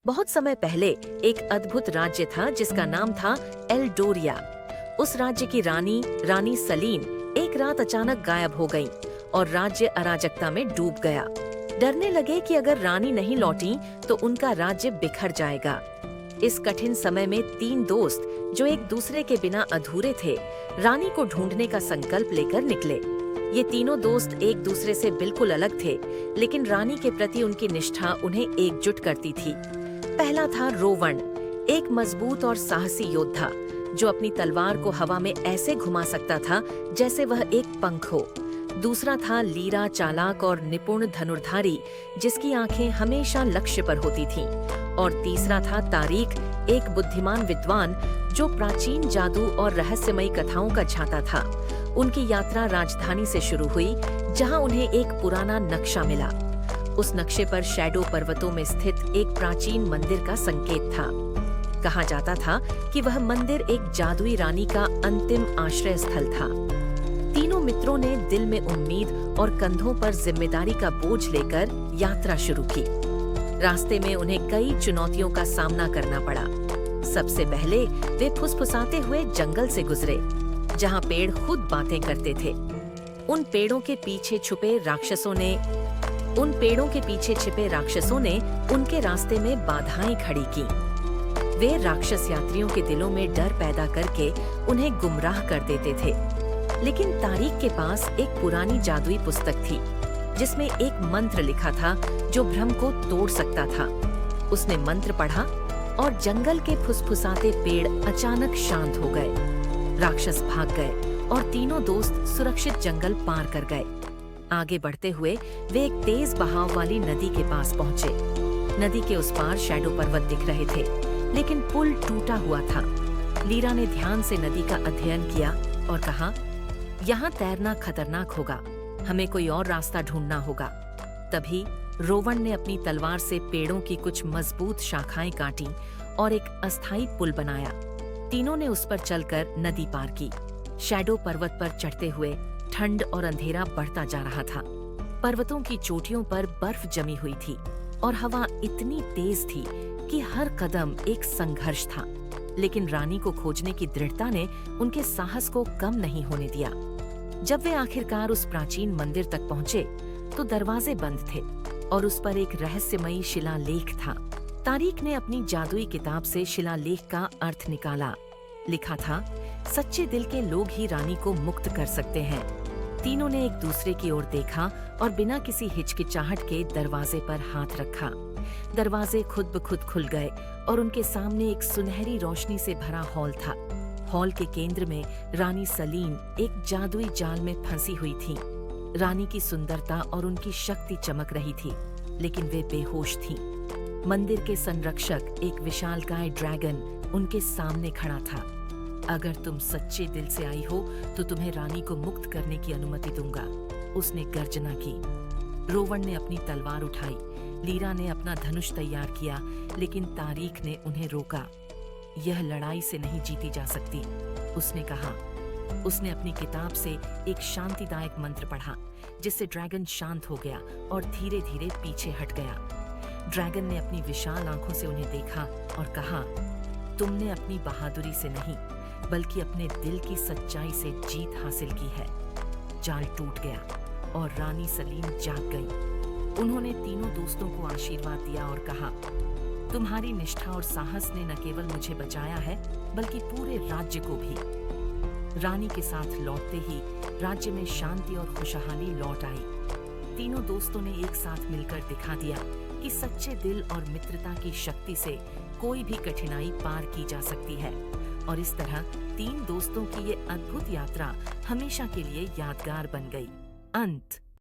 बहुत समय पहले एक अद्भुत राज्य था जिसका नाम था एल्डोरिया। उस राज्य की रानी सलीन एक रात अचानक गायब हो गईं और राज्य अराजकता में डूब गया। डरने लगे कि अगर रानी नहीं लौटी तो उनका राज्य बिखर जाएगा। इस कठिन समय में तीन दोस्त जो एक दूसरे के बिना अधूरे थे, रानी को ढूंढने का संकल्प लेकर निकले। ये तीनों दोस्त एक दूसरे से बिल्कुल अलग थे, लेकिन रानी के प्रति उनकी निष्ठा उन्हें एकजुट करती थी। पहला था रोवन, एक मजबूत और साहसी योद्धा जो अपनी तलवार को हवा में ऐसे घुमा सकता था जैसे वह एक पंख हो। दूसरा था लीरा, चालाक और निपुण धनुर्धारी जिसकी आंखें हमेशा लक्ष्य पर होती थीं। और तीसरा था तारिक, एक बुद्धिमान विद्वान जो प्राचीन जादू और रहस्यमयी कथाओं का झांता था। उनकी यात्रा राजधानी से शुरू हुई, जहां उन्हें एक पुराना नक्शा मिला। उस नक्शे पर शैडो पर्वतों में स्थित एक प्राचीन मंदिर का संकेत था। कहा जाता था कि वह मंदिर एक जादुई रानी का अंतिम आश्रय स्थल था। तीनों मित्रों ने दिल में उम्मीद और कंधों पर जिम्मेदारी का बोझ लेकर यात्रा शुरू की। रास्ते में उन्हें कई चुनौतियों का सामना करना पड़ा। सबसे पहले वे फुसफुसाते हुए जंगल से गुजरे, जहां पेड़ खुद बातें करते थे। उन पेड़ों के पीछे छिपे राक्षसों ने उनके रास्ते में बाधाएं खड़ी की। वे राक्षस यात्रियों के दिलों में डर पैदा करके उन्हें गुमराह कर देते थे। लेकिन तारिक के पास एक पुरानी जादुई पुस्तक थी जिसमें एक मंत्र लिखा था जो भ्रम को तोड़ सकता था। उसने मंत्र पढ़ा और जंगल के फुसफुसाते पेड़ अचानक शांत हो गए। राक्षस भाग गए और तीनों दोस्त सुरक्षित जंगल पार कर गए। आगे बढ़ते हुए वे एक तेज बहाव वाली नदी के पास पहुंचे। नदी के उस पार शैडो पर्वत दिख रहे थे, लेकिन पुल टूटा हुआ था। लीरा ने ध्यान से नदी का अध्ययन किया और कहा, यहाँ तैरना खतरनाक होगा, हमें कोई और रास्ता ढूंढना होगा। तभी रोवन ने अपनी तलवार से पेड़ों की कुछ मजबूत शाखाएं काटी और एक अस्थायी पुल बनाया। तीनों ने उस पर चलकर नदी पार की। शैडो पर्वत पर चढ़ते हुए ठंड और अंधेरा बढ़ता जा रहा था। पर्वतों की चोटियों पर बर्फ जमी हुई थी और हवा इतनी तेज थी कि हर कदम एक संघर्ष था। लेकिन रानी को खोजने की दृढ़ता ने उनके साहस को कम नहीं होने दिया। जब वे आखिरकार उस प्राचीन मंदिर तक पहुंचे तो दरवाजे बंद थे और उस पर एक रहस्यमयी शिलालेख था। तारिक ने अपनी जादुई किताब से शिलालेख का अर्थ निकाला। लिखा था, सच्चे दिल के लोग ही रानी को मुक्त कर सकते हैं। तीनों ने एक दूसरे की ओर देखा और बिना किसी हिचकिचाहट के दरवाजे पर हाथ रखा। दरवाजे खुद ब खुद खुल गए और उनके सामने एक सुनहरी रोशनी से भरा हॉल था। हॉल के केंद्र में रानी सलीन एक जादुई जाल में फंसी हुई थी। रानी की सुंदरता और उनकी शक्ति चमक रही थी, लेकिन वे बेहोश थीं। मंदिर के संरक्षक, एक विशालकाय ड्रैगन, उनके सामने खड़ा था। अगर तुम सच्चे दिल से आई हो तो तुम्हें रानी को मुक्त करने की अनुमति दूंगा, उसने गर्जना की। रोवन ने अपनी तलवार उठाई, लीरा ने अपना धनुष तैयार किया, लेकिन तारिक ने उन्हें रोका। यह लड़ाई से नहीं जीती जा सकती, उसने कहा। उसने अपनी किताब से एक शांतिदायक मंत्र पढ़ा, जिससे ड्रैगन शांत हो गया और धीरे धीरे पीछे हट गया। ड्रैगन ने अपनी विशाल आंखों से उन्हें देखा और कहा, तुमने अपनी बहादुरी से नहीं बल्कि अपने दिल की सच्चाई से जीत हासिल की है। जाल टूट गया और रानी सलीन जाग गई। उन्होंने तीनों दोस्तों को आशीर्वाद दिया और कहा, तुम्हारी निष्ठा और साहस ने न केवल मुझे बचाया है बल्कि पूरे राज्य को भी। रानी के साथ लौटते ही राज्य में शांति और खुशहाली लौट आई। तीनों दोस्तों ने एक साथ मिलकर दिखा दिया कि सच्चे दिल और मित्रता की शक्ति से कोई भी कठिनाई पार की जा सकती है। और इस तरह तीन दोस्तों की ये अद्भुत यात्रा हमेशा के लिए यादगार बन गई। अंत।